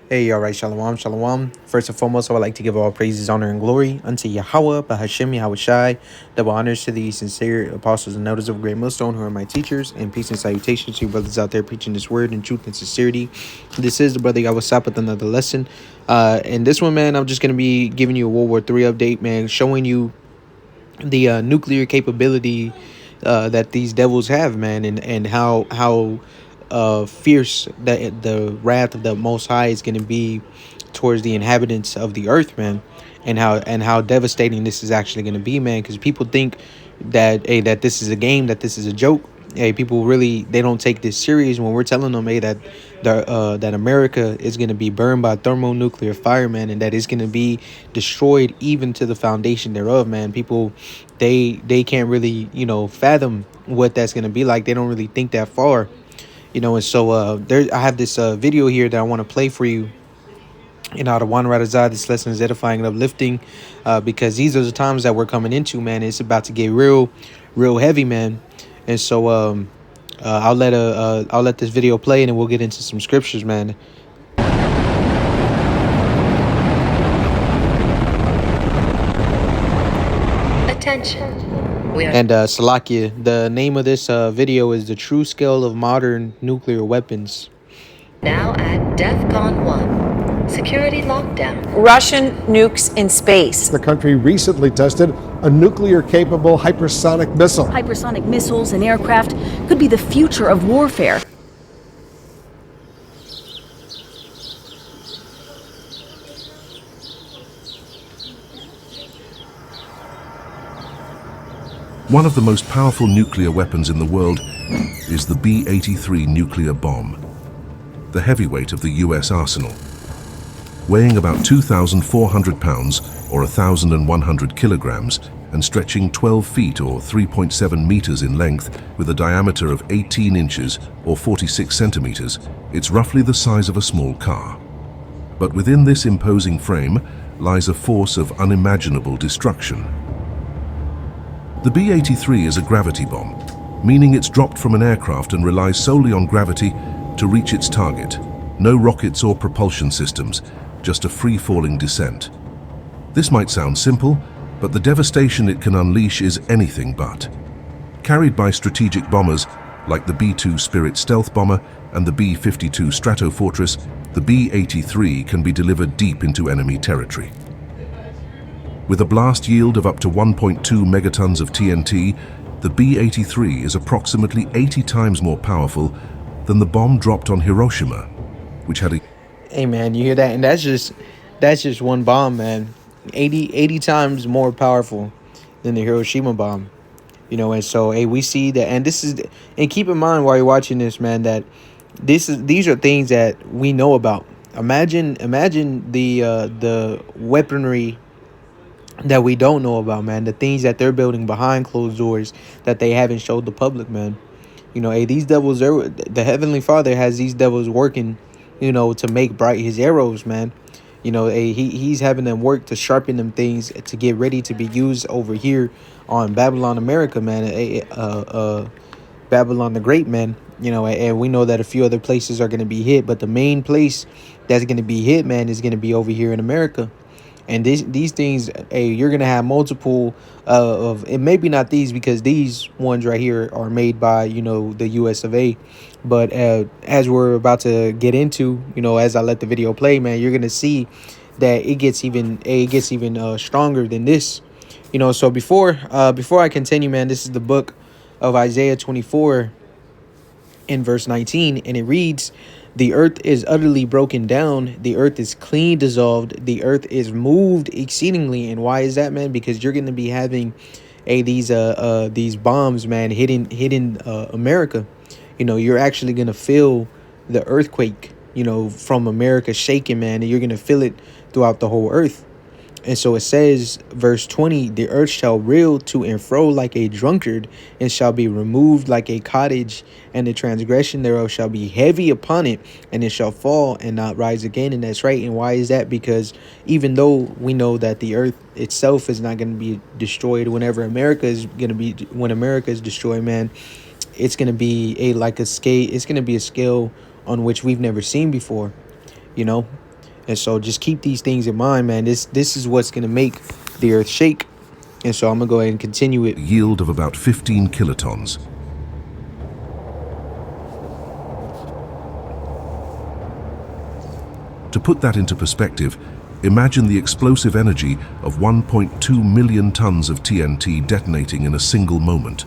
Hey, all right, shalom, shalom. First and foremost, I would like to give all praises, honor, and glory unto Yahweh, Bahashem, Yahweh Shai. Double honors to the sincere apostles and elders of Great Millstone, who are my teachers, and peace and salutations to you brothers out there preaching this word in truth and sincerity. This is the brother Yahweh Sap with another lesson. And this one, man, I'm just going to be giving you a World War III update, man, showing you the nuclear capability that these devils have, man, and how fierce that the wrath of the Most High is going to be towards the inhabitants of the earth, man, and how devastating this is actually going to be, man. Because people think that that this is a game, that this is a joke. Hey, people really, they don't take this serious when we're telling them, that that America is going to be burned by thermonuclear fire, man, and that it's going to be destroyed even to the foundation thereof, man. People, they can't really, fathom what that's going to be like. They don't really think that far, and so there I have this video here that I want to play for you. The one right aside, this lesson is edifying and uplifting, because these are the times that we're coming into, man. It's about to get real heavy, man. And so I'll let this video play, and then we'll get into some scriptures, man. Attention. And Salakia, the name of this video is "The True Scale of Modern Nuclear Weapons." Now at DEFCON 1. Security lockdown. Russian nukes in space. The country recently tested a nuclear-capable hypersonic missile. Hypersonic missiles and aircraft could be the future of warfare. One of the most powerful nuclear weapons in the world is the B-83 nuclear bomb, the heavyweight of the US arsenal. Weighing about 2,400 pounds or 1,100 kilograms and stretching 12 feet or 3.7 meters in length with a diameter of 18 inches or 46 centimeters, it's roughly the size of a small car. But within this imposing frame lies a force of unimaginable destruction. The B-83 is a gravity bomb, meaning it's dropped from an aircraft and relies solely on gravity to reach its target. No rockets or propulsion systems, just a free-falling descent. This might sound simple, but the devastation it can unleash is anything but. Carried by strategic bombers like the B-2 Spirit stealth bomber and the B-52 Stratofortress, the B-83 can be delivered deep into enemy territory. With a blast yield of up to 1.2 megatons of TNT, the B-83 is approximately 80 times more powerful than the bomb dropped on Hiroshima, which had a... Hey, man, you hear that? And that's just one bomb, man. 80 times more powerful than the Hiroshima bomb. And so, hey, we see that, and keep in mind while you're watching this, man, that these are things that we know about. Imagine the weaponry that we don't know about, man. The things that they're building behind closed doors that they haven't showed the public, man. Hey, these devils, the Heavenly Father has these devils working, to make bright his arrows, man. Hey, he's having them work to sharpen them things to get ready to be used over here on Babylon, America, man. Babylon the Great, man. And we know that a few other places are going to be hit, but the main place that's going to be hit, man, is going to be over here in America. And these things, hey, you're going to have multiple of, and maybe not these, because these ones right here are made by, the US of A. But as we're about to get into, as I let the video play, man, you're going to see that it gets even stronger than this. So before I continue, man, this is the book of Isaiah 24 in verse 19, and it reads, "The earth is utterly broken down. The earth is clean dissolved. The earth is moved exceedingly." And why is that, man? Because you're going to be having these bombs, man, hitting America. You're actually going to feel the earthquake, from America shaking, man, and you're going to feel it throughout the whole earth. And so it says, verse 20, "The earth shall reel to and fro like a drunkard, and shall be removed like a cottage, and the transgression thereof shall be heavy upon it, and it shall fall and not rise again." And that's right. And why is that? Because even though we know that the earth itself is not going to be destroyed, when America is destroyed, man, it's going to be a scale on which we've never seen before, And so just keep these things in mind, man. This is what's going to make the earth shake. And so I'm going to go ahead and continue it. A yield of about 15 kilotons. To put that into perspective, imagine the explosive energy of 1.2 million tons of TNT detonating in a single moment.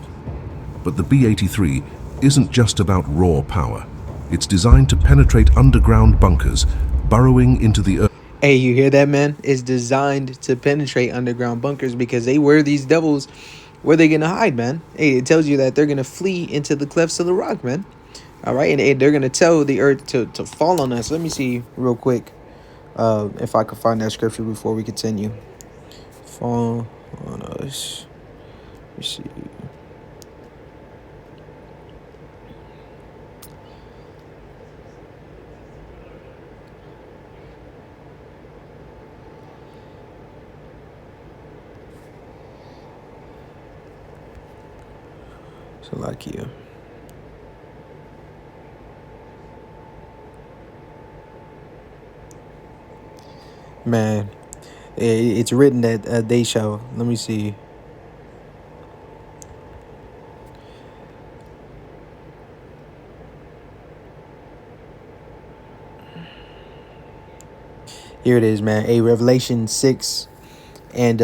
But the B-83 isn't just about raw power. It's designed to penetrate underground bunkers, burrowing into the earth. Hey, you hear that, man? It's designed to penetrate underground bunkers because these devils, where they gonna hide, man? Hey, it tells you that they're gonna flee into the clefts of the rock, man. All right, and they're gonna tell the earth to fall on us. Let me see real quick, if I can find that scripture before we continue. Fall on us. Let me see. Slovakia. Man, it's written that they shall. Let me see. Here it is, man. Revelation 6 and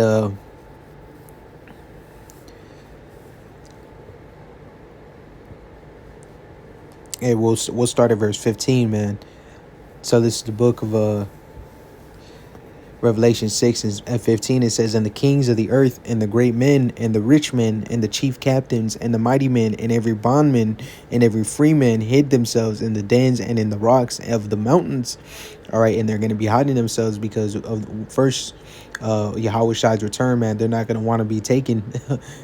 we'll start at verse 15, man. So this is the book of Revelation 6 and 15. It says, "And the kings of the earth, and the great men, and the rich men, and the chief captains, and the mighty men, and every bondman, and every free man hid themselves in the dens and in the rocks of the mountains." All right, and they're going to be hiding themselves because of first Yahweh Shai's return, man. They're not going to want to be taken.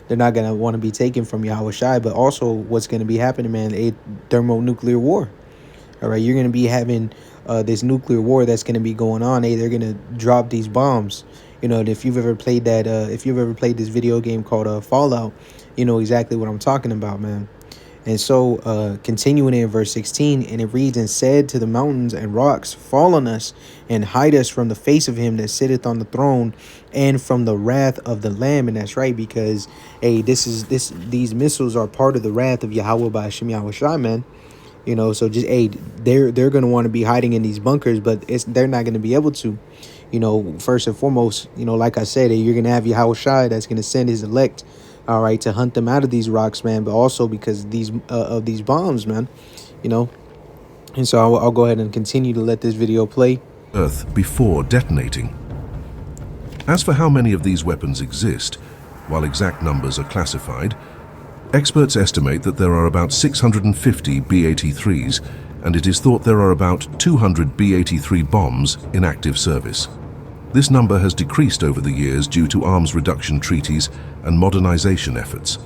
They're not going to want to be taken from Yahweh Shai. But also what's going to be happening, man, a thermonuclear war. All right, you're going to be having this nuclear war that's going to be going on. Hey, they're going to drop these bombs. You know, if you've ever played that, if you've ever played this video game called Fallout, you know exactly what I'm talking about, man. And so continuing in verse 16, and it reads, "And said to the mountains and rocks, fall on us and hide us from the face of him that sitteth on the throne and from the wrath of the Lamb." And that's right, because hey, these missiles are part of the wrath of Yahweh by Hashem Yahweh Shai, man. You know, so just hey, they're going to want to be hiding in these bunkers, but they're not going to be able to. You know, first and foremost, you know, like I said, you're going to have Yahweh Shai that's going to send his elect, all right, to hunt them out of these rocks, man. But also because of these bombs, man. You know, and so I'll go ahead and continue to let this video play. Earth before detonating. As for how many of these weapons exist, while exact numbers are classified, experts estimate that there are about 650 B-83s, and it is thought there are about 200 B-83 bombs in active service. This number has decreased over the years due to arms reduction treaties and modernization efforts.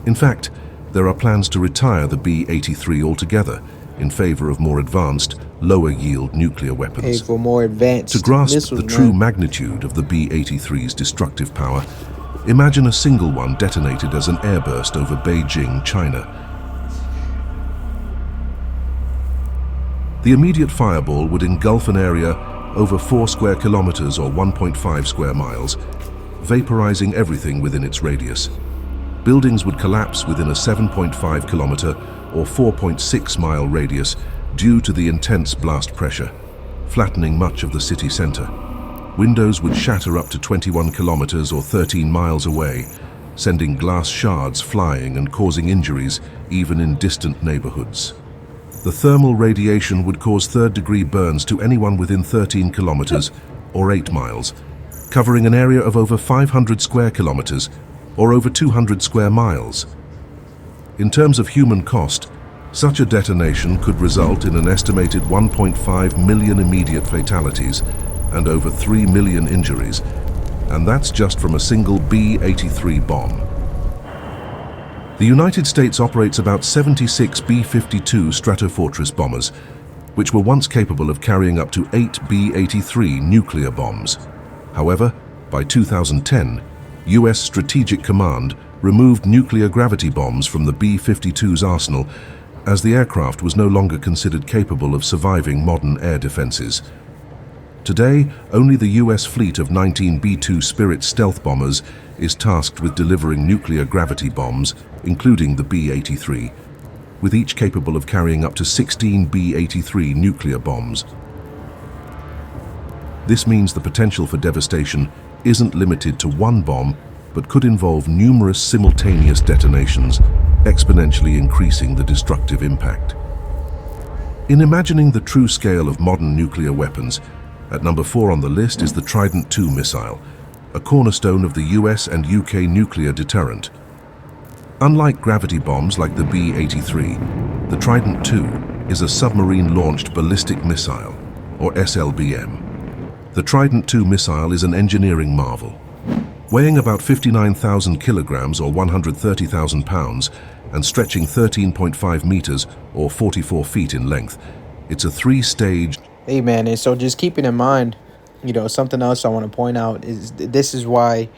In fact, there are plans to retire the B-83 altogether in favor of more advanced, lower-yield nuclear weapons. Hey, for more advanced To grasp missiles, the true man. magnitude of the B-83's destructive power, imagine a single one detonated as an airburst over Beijing, China. The immediate fireball would engulf an area over 4 square kilometers or 1.5 square miles, vaporizing everything within its radius. Buildings would collapse within a 7.5 kilometer or 4.6 mile radius due to the intense blast pressure, flattening much of the city center. Windows would shatter up to 21 kilometers or 13 miles away, sending glass shards flying and causing injuries even in distant neighborhoods. The thermal radiation would cause third-degree burns to anyone within 13 kilometers or 8 miles, covering an area of over 500 square kilometers or over 200 square miles. In terms of human cost, such a detonation could result in an estimated 1.5 million immediate fatalities and over 3 million injuries, and that's just from a single B-83 bomb. The United States operates about 76 B-52 Stratofortress bombers, which were once capable of carrying up to 8 B-83 nuclear bombs. However, by 2010, U.S. Strategic Command removed nuclear gravity bombs from the B-52's arsenal as the aircraft was no longer considered capable of surviving modern air defenses. Today, only the US fleet of 19 B-2 Spirit stealth bombers is tasked with delivering nuclear gravity bombs, including the B-83, with each capable of carrying up to 16 B-83 nuclear bombs. This means the potential for devastation isn't limited to one bomb, but could involve numerous simultaneous detonations, exponentially increasing the destructive impact. In imagining the true scale of modern nuclear weapons, at number 4 on the list is the Trident II missile, a cornerstone of the US and UK nuclear deterrent. Unlike gravity bombs like the B-83, the Trident II is a submarine-launched ballistic missile, or SLBM. The Trident II missile is an engineering marvel. Weighing about 59,000 kilograms or 130,000 pounds and stretching 13.5 meters or 44 feet in length, it's a 3-stage. Hey man, and so just keeping in mind, something else I want to point out is this is why,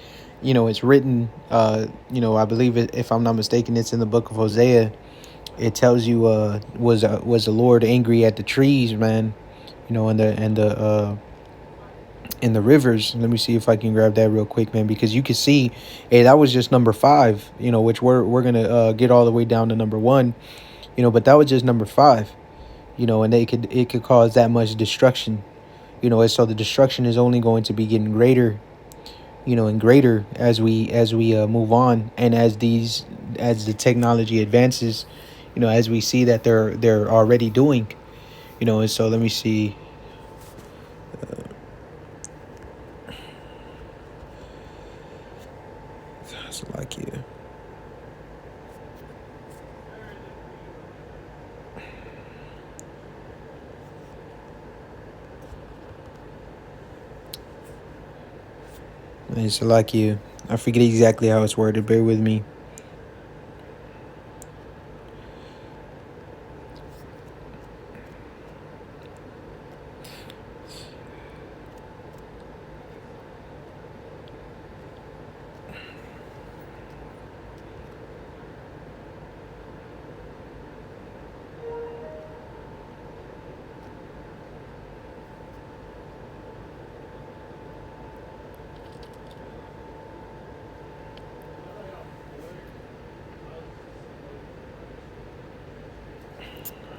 it's written, I believe it, if I'm not mistaken, it's in the book of Hosea. It tells you, was the Lord angry at the trees, man, in the rivers. Let me see if I can grab that real quick, man, because you can see, hey, that was just number 5, which we're gonna get all the way down to number 1, but that was just number 5. And it could cause that much destruction, and so the destruction is only going to be getting greater, and greater as we move on, and as the technology advances, as we see that they're already doing, and so let me see. It's like you. It's like you. I forget exactly how it's worded. Bear with me.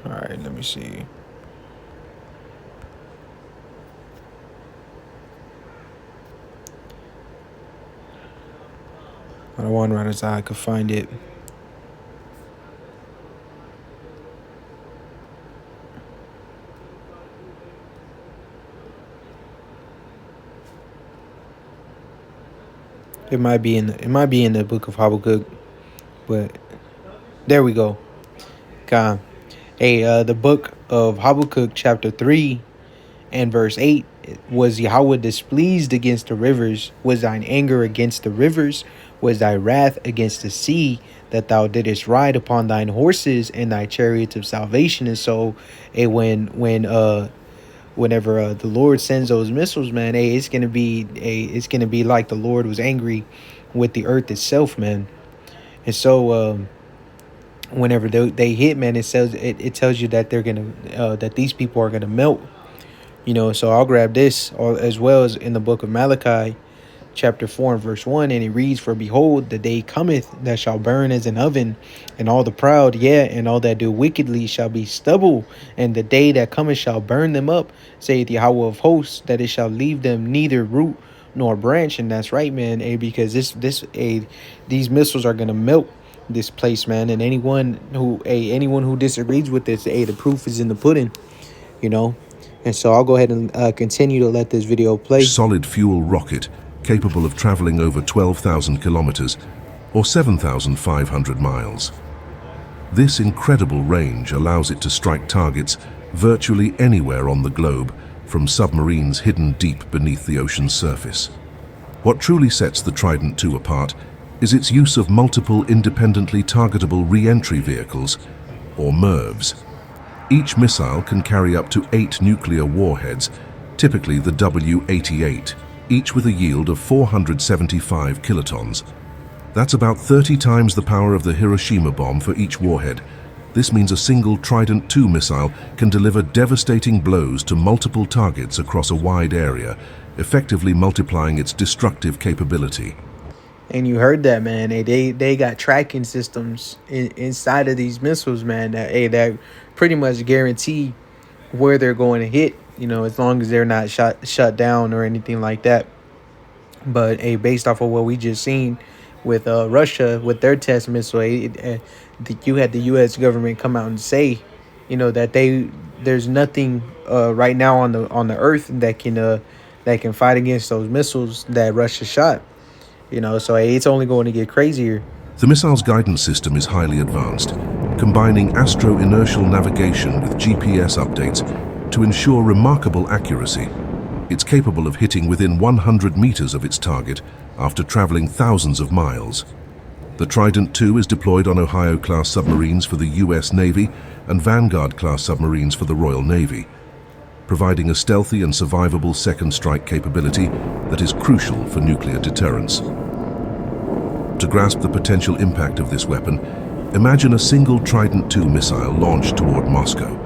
All right, let me see. I don't want right as I could find it. It might be in the book of Habakkuk, but there we go. God. Hey, the book of Habakkuk chapter 3 and verse 8, was Yahweh displeased against the rivers? Was thine anger against the rivers? Was thy wrath against the sea, that thou didst ride upon thine horses and thy chariots of salvation? And so, whenever the Lord sends those missiles, man, it's gonna be like the Lord was angry with the earth itself, man. And so, whenever they hit, man, it tells you that they're gonna that these people are gonna melt. So I'll grab this, or as well as in the book of Malachi, chapter 4 and verse 1, and it reads, "For behold, the day cometh that shall burn as an oven, and all the proud, and all that do wickedly shall be stubble, and the day that cometh shall burn them up, saith Yahweh of hosts, that it shall leave them neither root nor branch." And that's right, man, because these missiles are gonna melt this place, man, and anyone who disagrees with this, the proof is in the pudding, And so I'll go ahead and continue to let this video play. Solid fuel rocket capable of traveling over 12,000 kilometers or 7,500 miles. This incredible range allows it to strike targets virtually anywhere on the globe, from submarines hidden deep beneath the ocean's surface. What truly sets the Trident II apart is its use of multiple independently targetable re-entry vehicles, or MIRVs. Each missile can carry up to 8 nuclear warheads, typically the W-88, each with a yield of 475 kilotons. That's about 30 times the power of the Hiroshima bomb for each warhead. This means a single Trident II missile can deliver devastating blows to multiple targets across a wide area, effectively multiplying its destructive capability. And you heard that, man. They got tracking systems inside of these missiles, man. That pretty much guarantee where they're going to hit. As long as they're not shut down or anything like that. But based off of what we just seen with Russia with their test missile, you had the U.S. government come out and say, that there's nothing right now on the earth that can fight against those missiles that Russia shot. So it's only going to get crazier. The missile's guidance system is highly advanced, combining astro-inertial navigation with GPS updates to ensure remarkable accuracy. It's capable of hitting within 100 meters of its target after traveling thousands of miles. The Trident II is deployed on Ohio-class submarines for the U.S. Navy and Vanguard-class submarines for the Royal Navy, providing a stealthy and survivable second strike capability that is crucial for nuclear deterrence. To grasp the potential impact of this weapon, imagine a single Trident II missile launched toward Moscow,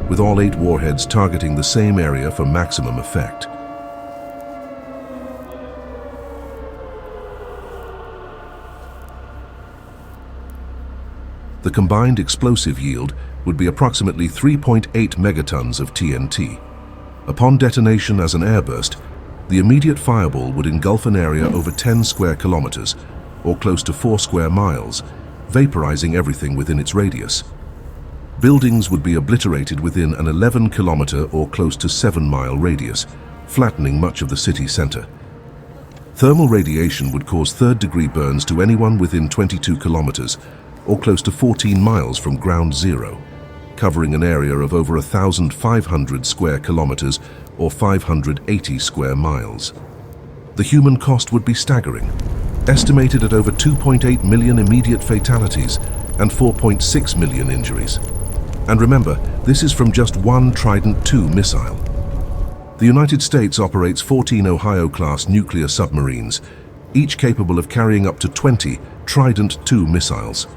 with all 8 warheads targeting the same area for maximum effect. The combined explosive yield would be approximately 3.8 megatons of TNT. Upon detonation as an airburst, the immediate fireball would engulf an area over 10 square kilometers, or close to 4 square miles, vaporizing everything within its radius. Buildings would be obliterated within an 11-kilometer or close to 7-mile radius, flattening much of the city center. Thermal radiation would cause third-degree burns to anyone within 22 kilometers, or close to 14 miles from ground zero, covering an area of over 1,500 square kilometers or 580 square miles. The human cost would be staggering, estimated at over 2.8 million immediate fatalities and 4.6 million injuries. And remember, this is from just one Trident II missile. The United States operates 14 Ohio-class nuclear submarines, each capable of carrying up to 20 Trident II missiles.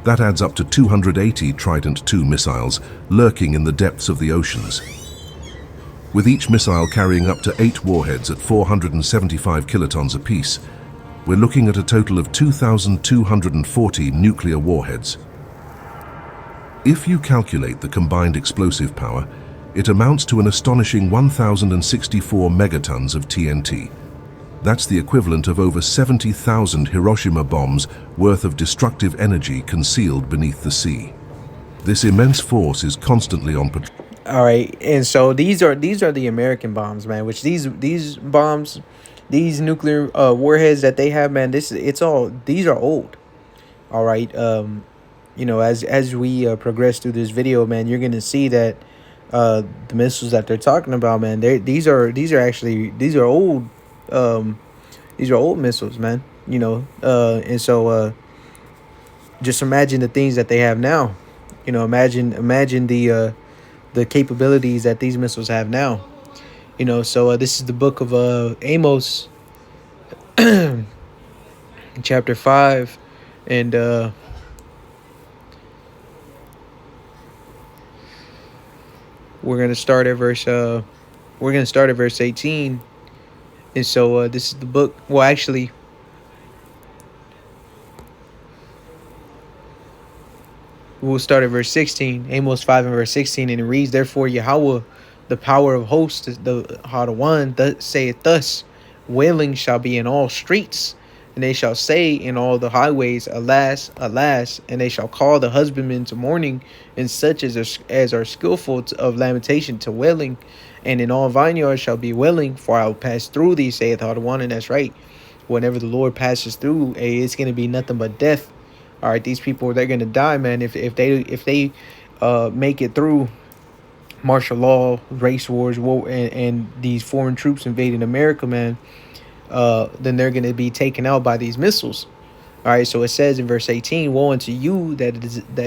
That adds up to 280 Trident II missiles lurking in the depths of the oceans. With each missile carrying up to 8 warheads at 475 kilotons apiece, we're looking at a total of 2,240 nuclear warheads. If you calculate the combined explosive power, it amounts to an astonishing 1,064 megatons of TNT. That's the equivalent of over 70,000 Hiroshima bombs worth of destructive energy concealed beneath the sea. This immense force is constantly on patrol. All right, and so these are the American bombs, man. Which these bombs, these nuclear warheads that they have, man. These are old. All right, as we progress through this video, man, you're gonna see that the missiles that they're talking about, man, these are old. These are old missiles, man. And so just imagine the things that they have now. Imagine the capabilities that these missiles have now. So this is the book of Amos, chapter 5, and we're gonna start at verse 18. And so this is the book. Well, actually, we'll start at verse 16. Amos 5 and verse 16, and it reads, "Therefore Yahweh, the power of hosts, the One, saith thus, wailing shall be in all streets, and they shall say in all the highways, Alas, alas, and they shall call the husbandmen to mourning, and such as are skillful of lamentation to wailing. And in all vineyards shall be wailing, for I will pass through thee, saith the One." And that's right. Whenever the Lord passes through, it's going to be nothing but death. All right, these people, they're going to die, man. If they make it through martial law, race wars, war, and these foreign troops invading America, man, then they're going to be taken out by these missiles. All right, so it says in verse 18, woe unto you that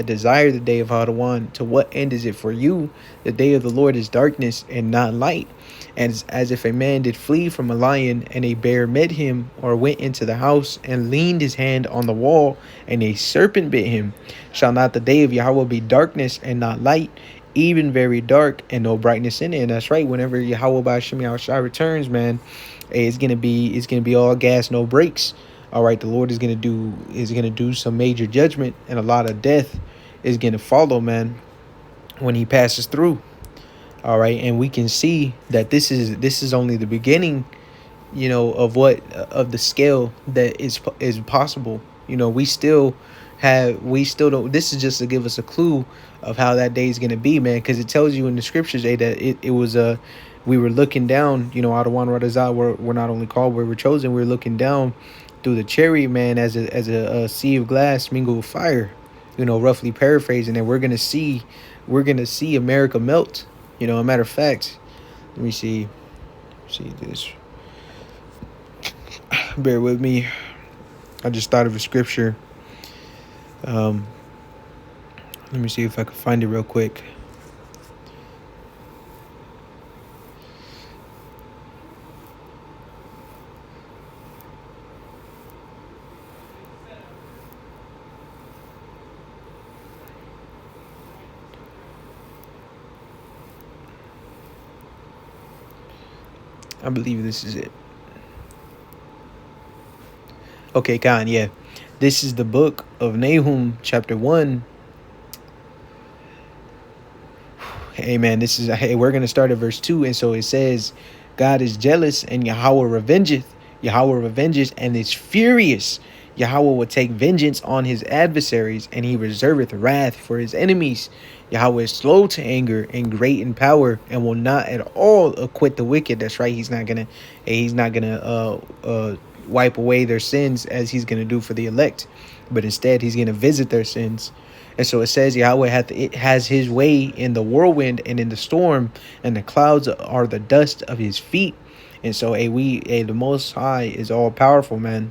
desire the day of Hadawan. To what end is it for you? The day of the Lord is darkness and not light. And as if a man did flee from a lion, and a bear met him, or went into the house, and leaned his hand on the wall, and a serpent bit him. Shall not the day of Yahweh be darkness and not light, even very dark, and no brightness in it? And that's right, whenever Yahweh by Shem Yahushua returns, man, it's gonna be all gas, no brakes. All right, the Lord is gonna do some major judgment, and a lot of death is gonna follow, man, when he passes through. All right, and we can see that this is only the beginning, of the scale that is possible. We still don't. This is just to give us a clue of how that day is gonna be, man, because it tells you in the scriptures, that it was we were looking down, Adawan Radazah, we're not only called, we were chosen. We're looking down through the chariot, man, as a sea of glass mingled with fire, roughly paraphrasing. And we're gonna see America melt. A matter of fact, let me see this. Bear with me. I just thought of a scripture. Let me see if I can find it real quick. I believe this is it. Okay, Khan, yeah. This is the book of Nahum, chapter 1. We're going to start at verse 2. And so it says, God is jealous, and Yahweh revengeth. Yahweh revenges and is furious. Yahweh will take vengeance on his adversaries, and he reserveth wrath for his enemies. Yahweh is slow to anger and great in power, and will not at all acquit the wicked. That's right. He's not gonna wipe away their sins as he's gonna do for the elect, but instead he's gonna visit their sins. And so it says Yahweh has his way in the whirlwind and in the storm, and the clouds are the dust of his feet. And so the Most High is all powerful, man.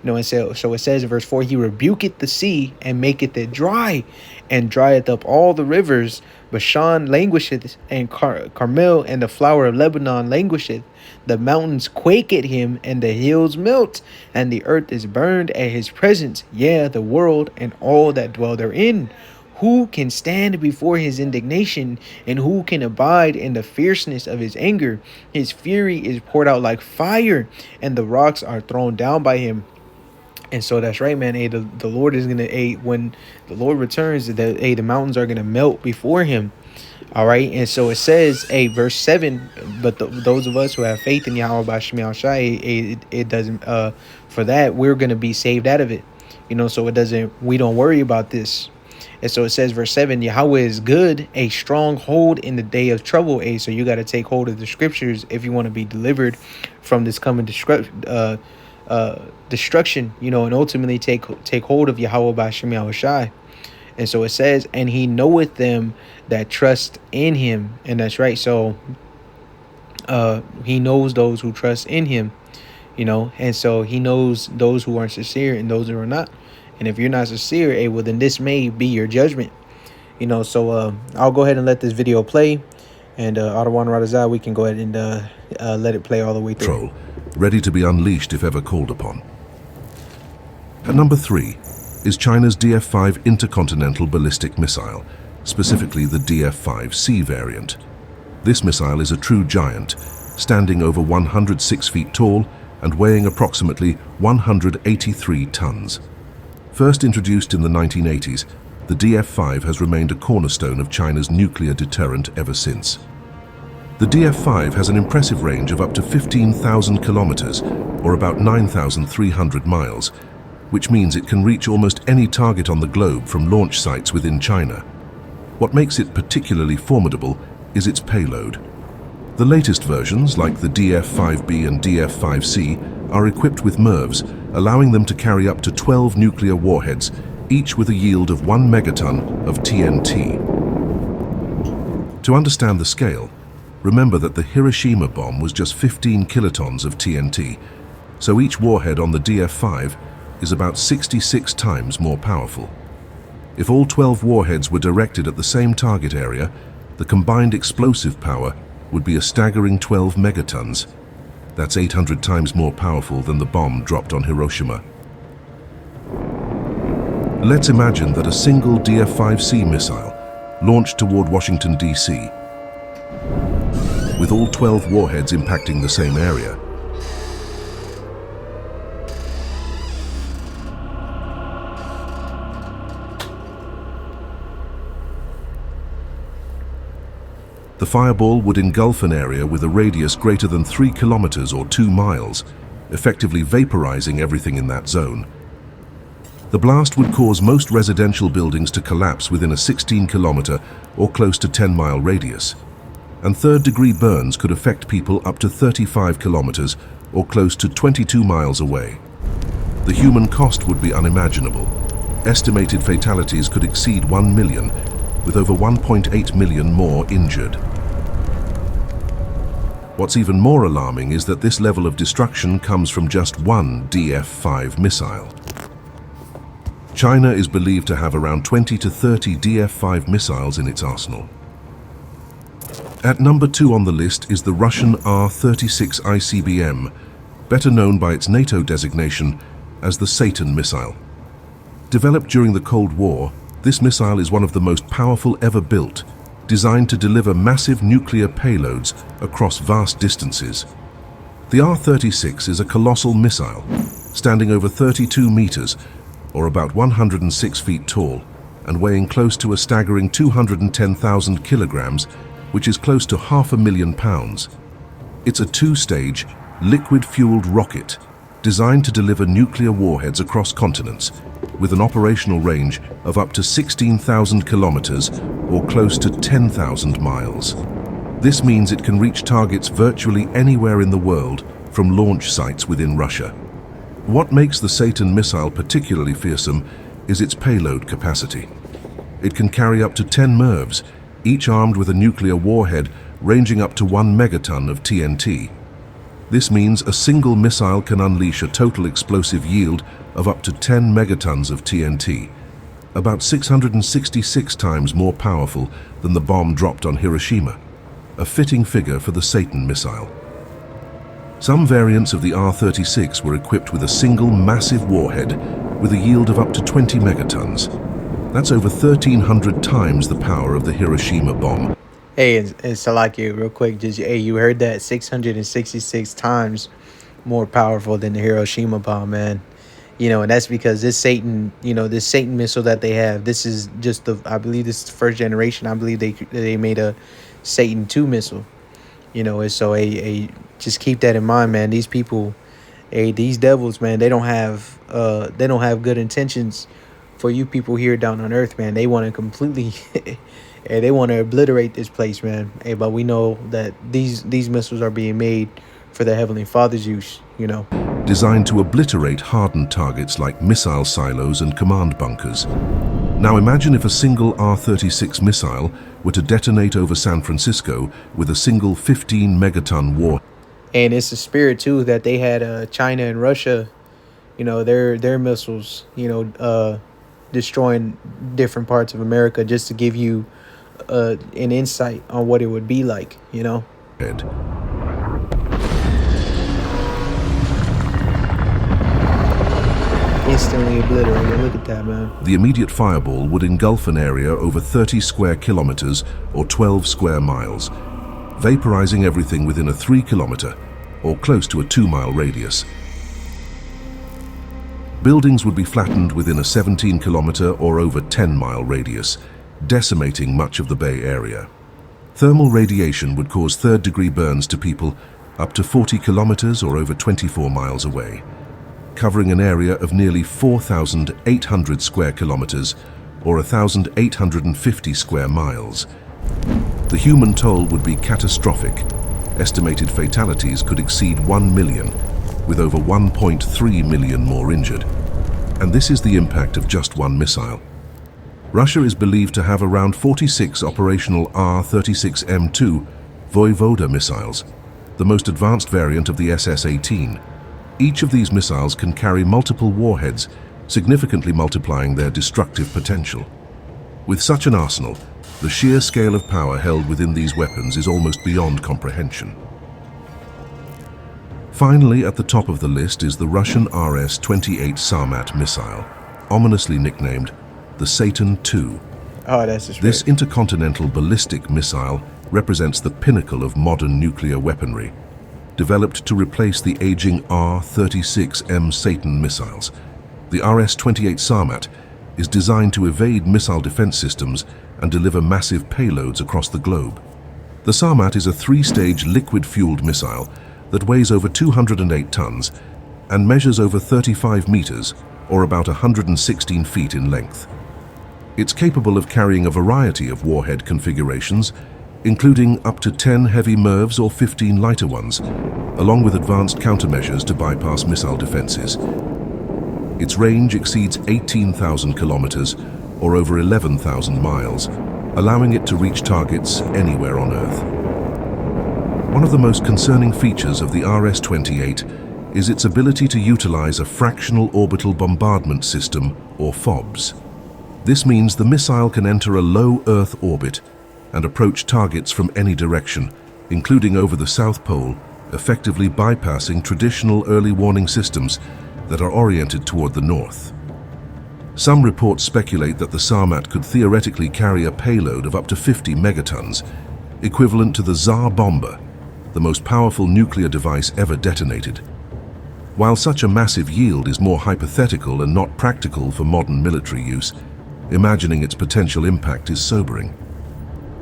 And so it says in verse 4, he rebuketh the sea and maketh it dry, and drieth up all the rivers. Bashan languisheth, and Carmel and the flower of Lebanon languisheth. The mountains quake at him, and the hills melt, and the earth is burned at his presence. Yeah, the world and all that dwell therein. Who can stand before his indignation, and who can abide in the fierceness of his anger? His fury is poured out like fire, and the rocks are thrown down by him. And so that's right, man. The Lord is gonna when the Lord returns, the mountains are gonna melt before him. All right, and so it says, verse 7. But those of us who have faith in Yahweh by Shema Shai, it doesn't. For that, we're gonna be saved out of it. So it doesn't. We don't worry about this. And so it says, verse 7, Yahweh is good, a strong hold in the day of trouble. So you got to take hold of the scriptures if you want to be delivered from this coming destruction, and ultimately take hold of Yahweh by Shem Yahushai. And so it says, and he knoweth them that trust in him. And that's right. So he knows those who trust in him, and so he knows those who are sincere and those who are not. And if you're not sincere, well, then this may be your judgment. So I'll go ahead and let this video play. And Adawan Radazah, we can go ahead and let it play all the way through. Troll, ready to be unleashed if ever called upon. At number 3 is China's DF-5 intercontinental ballistic missile, specifically the DF-5C variant. This missile is a true giant, standing over 106 feet tall and weighing approximately 183 tons. First introduced in the 1980s, the DF-5 has remained a cornerstone of China's nuclear deterrent ever since. The DF-5 has an impressive range of up to 15,000 kilometers, or about 9,300 miles, which means it can reach almost any target on the globe from launch sites within China. What makes it particularly formidable is its payload. The latest versions, like the DF-5B and DF-5C, are equipped with MIRVs, allowing them to carry up to 12 nuclear warheads, each with a yield of 1 megaton of TNT. To understand the scale, remember that the Hiroshima bomb was just 15 kilotons of TNT, so each warhead on the DF-5 is about 66 times more powerful. If all 12 warheads were directed at the same target area, the combined explosive power would be a staggering 12 megatons. That's 800 times more powerful than the bomb dropped on Hiroshima. Let's imagine that a single DF-5C missile launched toward Washington, D.C., with all 12 warheads impacting the same area. The fireball would engulf an area with a radius greater than 3 kilometers or 2 miles, effectively vaporizing everything in that zone. The blast would cause most residential buildings to collapse within a 16-kilometer or close to 10-mile radius, and third-degree burns could affect people up to 35 kilometers or close to 22 miles away. The human cost would be unimaginable. Estimated fatalities could exceed 1 million, with over 1.8 million more injured. What's even more alarming is that this level of destruction comes from just one DF-5 missile. China is believed to have around 20 to 30 DF-5 missiles in its arsenal. At number 2 on the list is the Russian R-36 ICBM, better known by its NATO designation as the Satan missile. Developed during the Cold War, this missile is one of the most powerful ever built, designed to deliver massive nuclear payloads across vast distances. The R-36 is a colossal missile, standing over 32 meters, or about 106 feet tall, and weighing close to a staggering 210,000 kilograms, which is close to 500,000 pounds. It's a two-stage, liquid-fueled rocket designed to deliver nuclear warheads across continents, with an operational range of up to 16,000 kilometers or close to 10,000 miles. This means it can reach targets virtually anywhere in the world from launch sites within Russia. What makes the Satan missile particularly fearsome is its payload capacity. It can carry up to 10 MIRVs, each armed with a nuclear warhead ranging up to 1 megaton of TNT. This means a single missile can unleash a total explosive yield of up to 10 megatons of TNT, about 666 times more powerful than the bomb dropped on Hiroshima, a fitting figure for the Satan missile. Some variants of the R-36 were equipped with a single massive warhead with a yield of up to 20 megatons. That's over 1,300 times the power of the Hiroshima bomb. Hey, and Salakia, real quick, you heard that? 666 times more powerful than the Hiroshima bomb, man. And that's because this Satan missile that they have, this is just I believe this is the first generation. I believe they made a Satan 2 missile. And so just keep that in mind, man. These people, these devils, man, they don't have good intentions for you people here down on earth, man. They want to completely they want to obliterate this place, man. But we know that these missiles are being made for the Heavenly Father's use, Designed to obliterate hardened targets like missile silos and command bunkers. Now imagine if a single R-36 missile were to detonate over San Francisco with a single 15 megaton war. And it's a spirit too that they had China and Russia, their missiles, destroying different parts of America, just to give you an insight on what it would be like, Instantly obliterated. Look at that, man. The immediate fireball would engulf an area over 30 square kilometers or 12 square miles, vaporizing everything within a 3-kilometer or close to a 2-mile radius. Buildings would be flattened within a 17-kilometer or over 10-mile radius, decimating much of the Bay Area. Thermal radiation would cause third-degree burns to people up to 40 kilometers or over 24 miles away, covering an area of nearly 4,800 square kilometers or 1,850 square miles. The human toll would be catastrophic. Estimated fatalities could exceed 1 million, with over 1.3 million more injured. And this is the impact of just one missile. Russia is believed to have around 46 operational R-36M2 Voyvoda missiles, the most advanced variant of the SS-18. Each of these missiles can carry multiple warheads, significantly multiplying their destructive potential. With such an arsenal, the sheer scale of power held within these weapons is almost beyond comprehension. Finally, at the top of the list is the Russian RS-28 Sarmat missile, ominously nicknamed the Satan II. Oh, that's This intercontinental ballistic missile represents the pinnacle of modern nuclear weaponry, developed to replace the aging R-36M Satan missiles. The RS-28 Sarmat is designed to evade missile defense systems and deliver massive payloads across the globe. The Sarmat is a three-stage liquid-fueled missile that weighs over 208 tons and measures over 35 meters, or about 116 feet in length. It's capable of carrying a variety of warhead configurations, including up to 10 heavy MIRVs or 15 lighter ones, along with advanced countermeasures to bypass missile defenses. Its range exceeds 18,000 kilometers, or over 11,000 miles, allowing it to reach targets anywhere on Earth. One of the most concerning features of the RS-28 is its ability to utilize a fractional orbital bombardment system, or FOBS. This means the missile can enter a low Earth orbit and approach targets from any direction, including over the South Pole, effectively bypassing traditional early warning systems that are oriented toward the north. Some reports speculate that the Sarmat could theoretically carry a payload of up to 50 megatons, equivalent to the Tsar bomber, the most powerful nuclear device ever detonated. While such a massive yield is more hypothetical and not practical for modern military use, imagining its potential impact is sobering.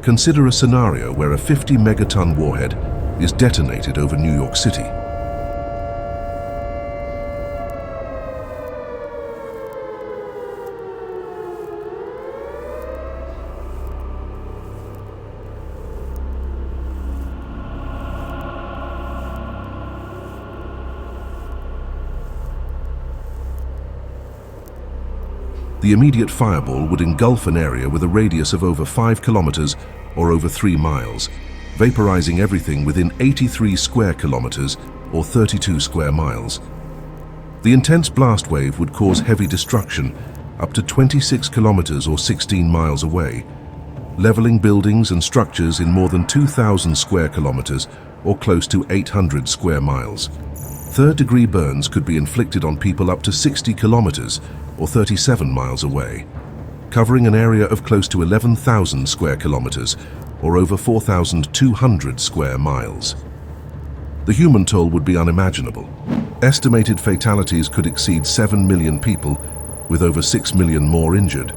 Consider a scenario where a 50 megaton warhead is detonated over New York City. The immediate fireball would engulf an area with a radius of over 5 kilometers or over 3 miles, vaporizing everything within 83 square kilometers or 32 square miles. The intense blast wave would cause heavy destruction up to 26 kilometers or 16 miles away, leveling buildings and structures in more than 2,000 square kilometers or close to 800 square miles. Third-degree burns could be inflicted on people up to 60 kilometers or 37 miles away, covering an area of close to 11,000 square kilometers or over 4,200 square miles. The human toll would be unimaginable. Estimated fatalities could exceed 7 million people, with over 6 million more injured.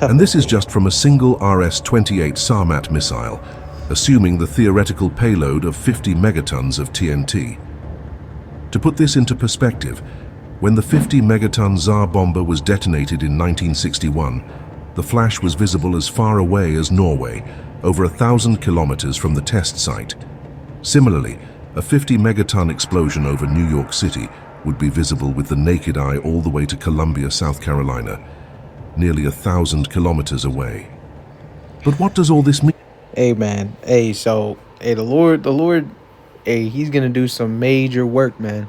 And this is just from a single RS-28 Sarmat missile, assuming the theoretical payload of 50 megatons of TNT. To put this into perspective, when the 50 megaton Tsar bomber was detonated in 1961, the flash was visible as far away as Norway, over 1,000 kilometers from the test site. Similarly, a 50 megaton explosion over New York City would be visible with the naked eye all the way to Columbia, South Carolina, nearly 1,000 kilometers away. But what does all this mean? Hey, man. Hey, so, hey, the Lord, hey, he's going to do some major work, man.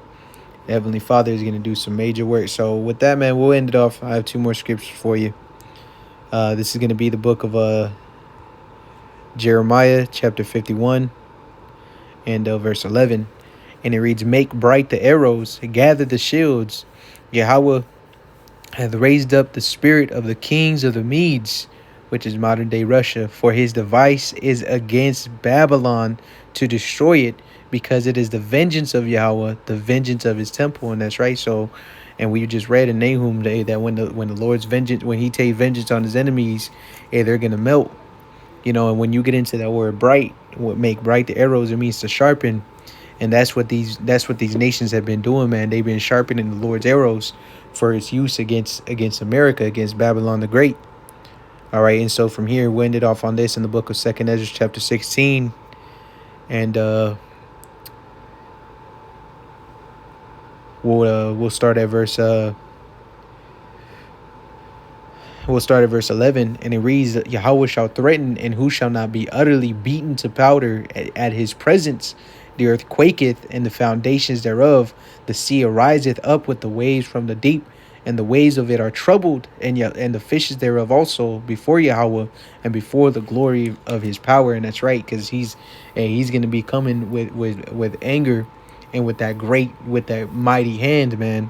The Heavenly Father is going to do some major work. So with that, man, we'll end it off. I have 2 more scriptures for you. This is going to be the book of Jeremiah, chapter 51, and verse 11. And it reads, "Make bright the arrows, gather the shields. Yahweh hath raised up the spirit of the kings of the Medes," which is modern-day Russia, "for his device is against Babylon to destroy it, because it is the vengeance of Yahweh, the vengeance of his temple." And that's right. So, and we just read in Nahum that when the Lord's vengeance, when he takes vengeance on his enemies, they're gonna melt. And when you get into that word bright, what make bright the arrows, it means to sharpen. And that's what these nations have been doing, man. They've been sharpening the Lord's arrows for its use against America, against Babylon the Great. All right, and so from here we ended off on this in the book of 2nd Ezra chapter 16, and we'll start at verse 11, and it reads, "Yahweh shall threaten, and who shall not be utterly beaten to powder at his presence, The earth quaketh, and the foundations thereof. The sea ariseth up with the waves from the deep, and the waves of it are troubled, and the fishes thereof also before Yahweh, and before the glory of his power. And that's right, because he's going to be coming with anger, and with that mighty hand, man.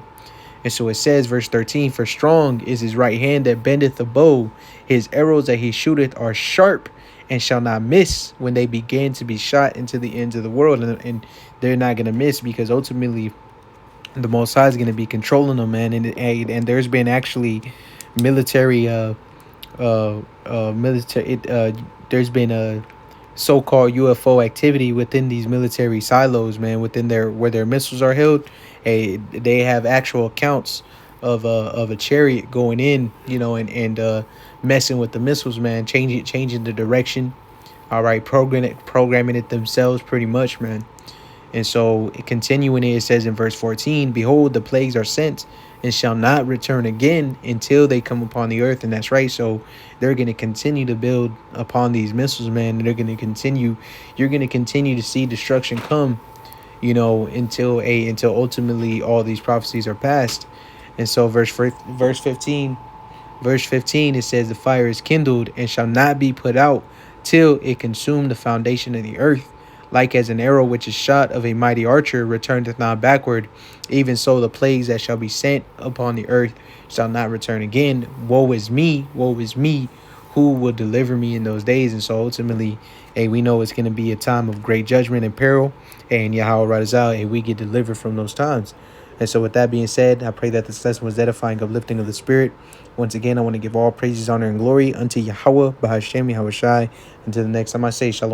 And so it says, verse 13, for strong is his right hand that bendeth the bow. His arrows that he shooteth are sharp, and shall not miss when they begin to be shot into the ends of the world. And they're not going to miss, because ultimately the Most High is going to be controlling them, man. And there's been actually military there's been a so-called UFO activity within these military silos, man, within where their missiles are held. They have actual accounts of a chariot going in, and messing with the missiles, man, changing the direction. All right, programming it themselves, pretty much, man. And so, continuing it says in verse 14, behold, the plagues are sent and shall not return again until they come upon the earth. And that's right. So they're going to continue to build upon these missiles, man. And you're going to continue to see destruction come, until ultimately all these prophecies are passed. And so verse 15, it says, the fire is kindled and shall not be put out till it consume the foundation of the earth. Like as an arrow which is shot of a mighty archer returneth not backward, even so the plagues that shall be sent upon the earth shall not return again. Woe is me, who will deliver me in those days? And so ultimately, we know it's going to be a time of great judgment and peril, and Yahweh Razal, we get delivered from those times. And so with that being said, I pray that this lesson was edifying, uplifting of the spirit. Once again, I want to give all praises, honor, and glory unto Yahweh, Bahashem, Yahweh Shai. Until the next time I say shalom.